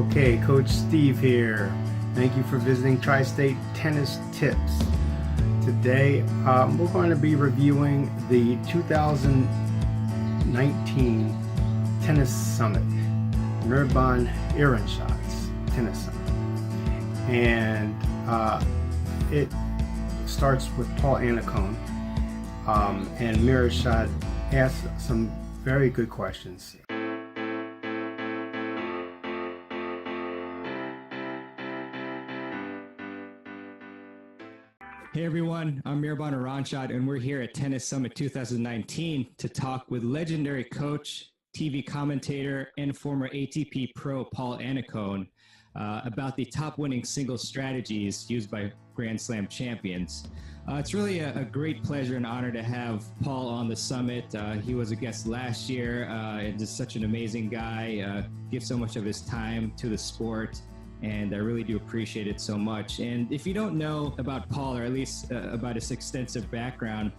Okay, Coach Steve here. Thank you for visiting Tri-State Tennis Tips. Today, we're going to be reviewing the 2019 Tennis Summit, Mehrban Iranshad's Tennis Summit. And it starts with Paul Annacone, and Iranshad asked some very good questions. Hey everyone, I'm Mehrban Iranshad, and we're here at Tennis Summit 2019 to talk with legendary coach, TV commentator, and former ATP pro Paul Annacone about the top winning singles strategies used by Grand Slam champions. It's really a great pleasure and honor to have Paul on the summit. He was a guest last year, and just such an amazing guy, gives so much of his time to the sport. And I really do appreciate it so much. And if you don't know about Paul, or at least about his extensive background,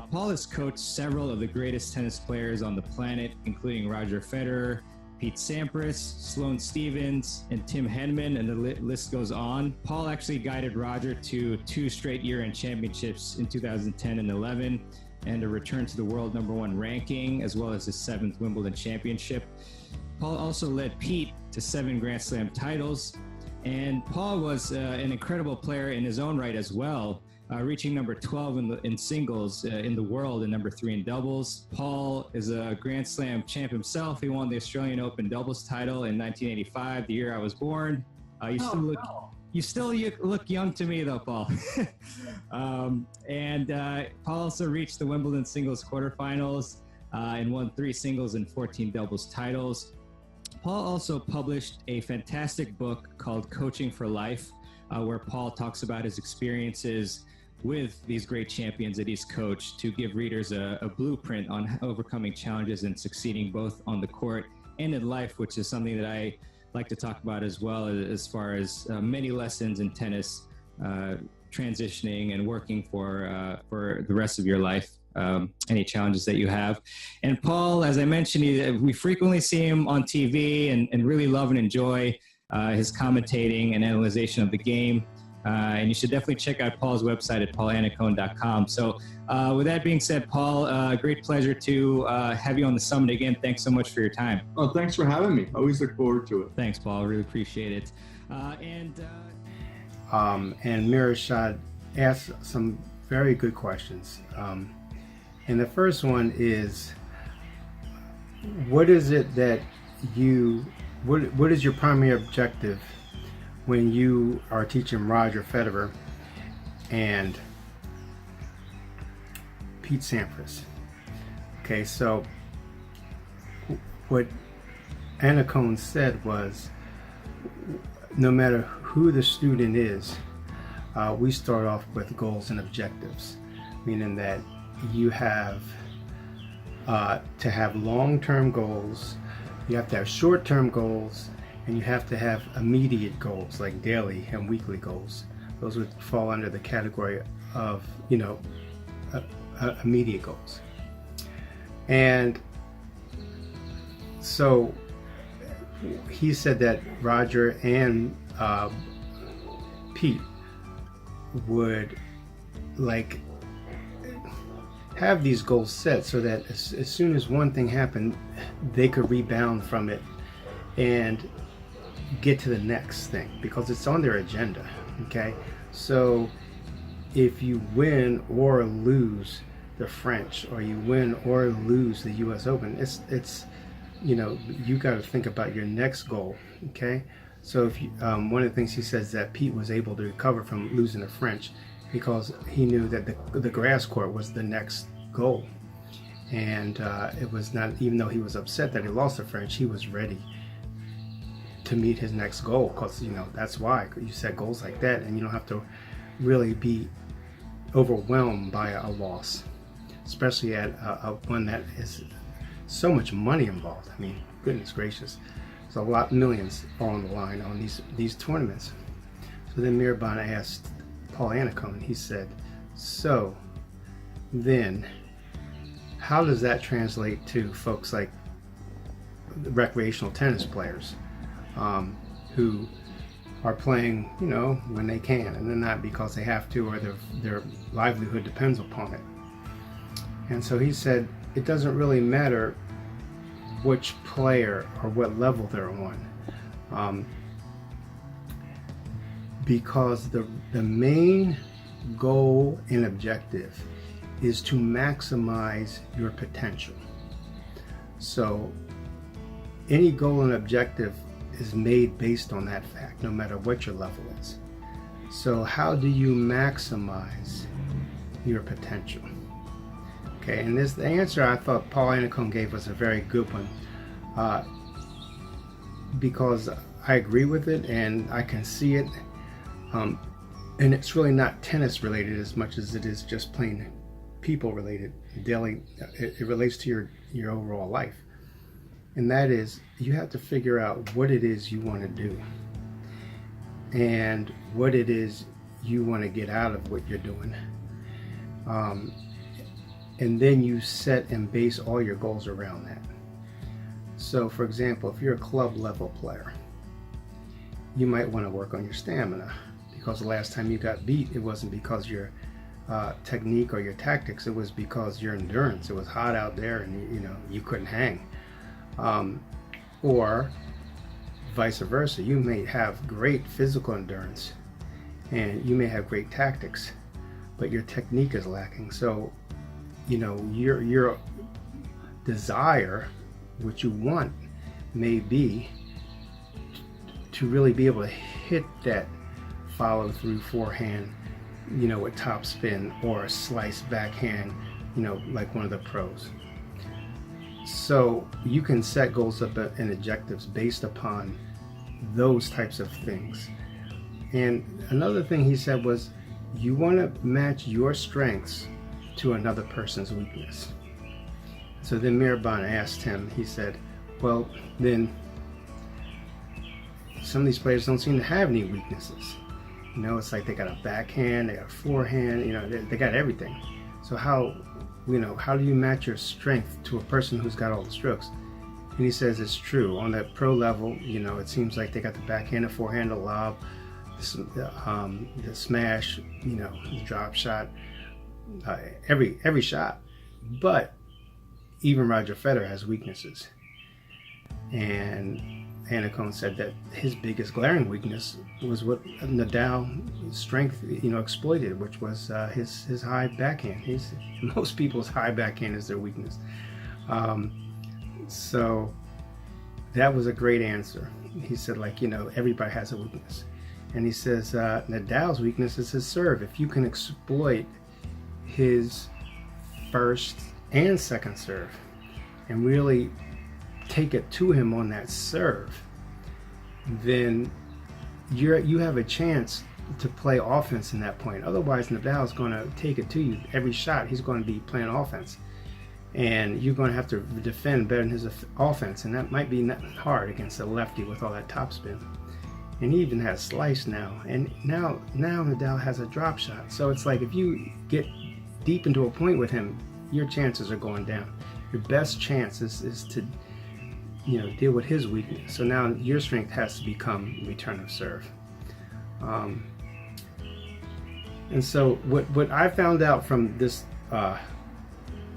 Paul has coached several of the greatest tennis players on the planet, including Roger Federer, Pete Sampras, Sloane Stephens, and Tim Henman, and the list goes on. Paul actually guided Roger to 2 straight year-end championships in 2010 and 11, and a return to the world #1 ranking, as well as his 7th Wimbledon championship. Paul also led Pete to 7 Grand Slam titles, and Paul was an incredible player in his own right as well, reaching number 12 in singles in the world and number 3 in doubles. Paul is a Grand Slam champ himself. He won the Australian Open doubles title in 1985, the year I was born. You still look young to me though, Paul. Paul also reached the Wimbledon singles quarterfinals and won 3 singles and 14 doubles titles. Paul also published a fantastic book called Coaching for Life, where Paul talks about his experiences with these great champions that he's coached to give readers a blueprint on overcoming challenges and succeeding both on the court and in life, which is something that I like to talk about as well, as far as many lessons in tennis, transitioning and working for the rest of your life. Any challenges that you have. And Paul, as I mentioned, we frequently see him on TV and really love and enjoy his commentating and analyzation of the game. And you should definitely check out Paul's website at paulannacone.com. So with that being said, Paul, great pleasure to have you on the summit again. Thanks so much for your time. Oh, thanks for having me. Always look forward to it. Thanks, Paul. Really appreciate it. And Iranshad asked some very good questions. And the first one is, what is it that what is your primary objective when you are teaching Roger Federer and Pete Sampras? Okay, so what Annacone said was, no matter who the student is, we start off with goals and objectives, meaning that you have to have long-term goals, you have to have short-term goals, and you have to have immediate goals like daily and weekly goals. Those would fall under the category of, immediate goals. And so he said that Roger and Pete would have these goals set so that as soon as one thing happened, they could rebound from it and get to the next thing, because it's on their agenda. Okay, so if you win or lose the French, or you win or lose the US Open, it's you got to think about your next goal. Okay, so if you, one of the things he says that Pete was able to recover from losing the French because he knew that the grass court was the next goal. And it was not, even though he was upset that he lost the French, he was ready to meet his next goal, because that's why you set goals like that, and you don't have to really be overwhelmed by a loss, especially at one that is so much money involved. I mean, goodness gracious, there's a lot, millions are on the line on these tournaments. So then Mehrban asked Paul Annacone, he said, so then how does that translate to folks like recreational tennis players? who are playing, you know, when they can, and they're not because they have to or their livelihood depends upon it. And so he said it doesn't really matter which player or what level they're on, because the main goal and objective is to maximize your potential. So any goal and objective is made based on that fact, no matter what your level is. So how do you maximize your potential? Okay, and the answer I thought Paul Annacone gave was a very good one, because I agree with it and I can see it, and it's really not tennis related as much as it is just plain people related. Daily, it relates to your overall life. And that is, you have to figure out what it is you want to do and what it is you want to get out of what you're doing. And then you set and base all your goals around that. So for example, if you're a club level player, you might want to work on your stamina, because the last time you got beat, it wasn't because your technique or your tactics, it was because your endurance. It was hot out there and you couldn't hang. Or vice versa, you may have great physical endurance and you may have great tactics, but your technique is lacking. So your desire, what you want, may be to really be able to hit that follow through forehand, with top spin, or a slice backhand, like one of the pros. So you can set goals up and objectives based upon those types of things. And another thing he said was, you want to match your strengths to another person's weakness. So then Mehrban asked him, he said, well, then some of these players don't seem to have any weaknesses. It's like they got a backhand, they got a forehand, they got everything. So how do you match your strength to a person who's got all the strokes? And he says it's true. On that pro level, it seems like they got the backhand, the forehand, the lob, the smash, the drop shot, every shot. But even Roger Federer has weaknesses. And Annacone said that his biggest glaring weakness was what Nadal's strength, exploited, which was his high backhand. Most people's high backhand is their weakness. So that was a great answer. He said, everybody has a weakness. And he says Nadal's weakness is his serve. If you can exploit his first and second serve and really take it to him on that serve, then you have a chance to play offense in that point. Otherwise, Nadal's going to take it to you every shot. He's going to be playing offense, and you're going to have to defend better than his offense, and that might be not hard against a lefty with all that topspin. And he even has slice now, and now Nadal has a drop shot. So it's like, if you get deep into a point with him, your chances are going down. Your best chance is to deal with his weakness. So now your strength has to become return of serve. And so what I found out from this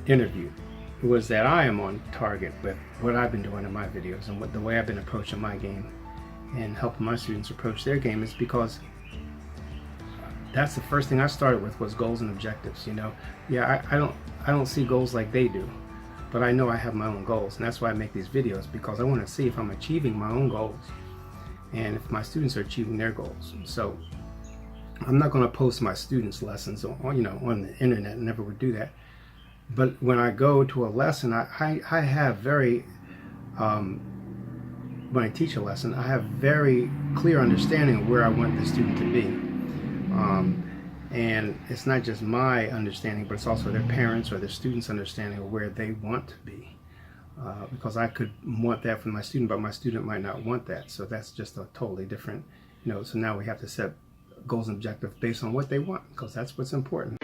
interview was that I am on target with what I've been doing in my videos and the way I've been approaching my game and helping my students approach their game, is because that's the first thing I started with, was goals and objectives. I don't see goals like they do, but I know I have my own goals, and that's why I make these videos, because I want to see if I'm achieving my own goals and if my students are achieving their goals. So I'm not going to post my students' lessons on the internet. I never would do that. But when I go to a lesson, I have very when I teach a lesson, I have very clear understanding of where I want the student to be. And it's not just my understanding, but it's also their parents or their students' understanding of where they want to be. Because I could want that for my student, but my student might not want that. So that's just a totally different, so now we have to set goals and objectives based on what they want, because that's what's important.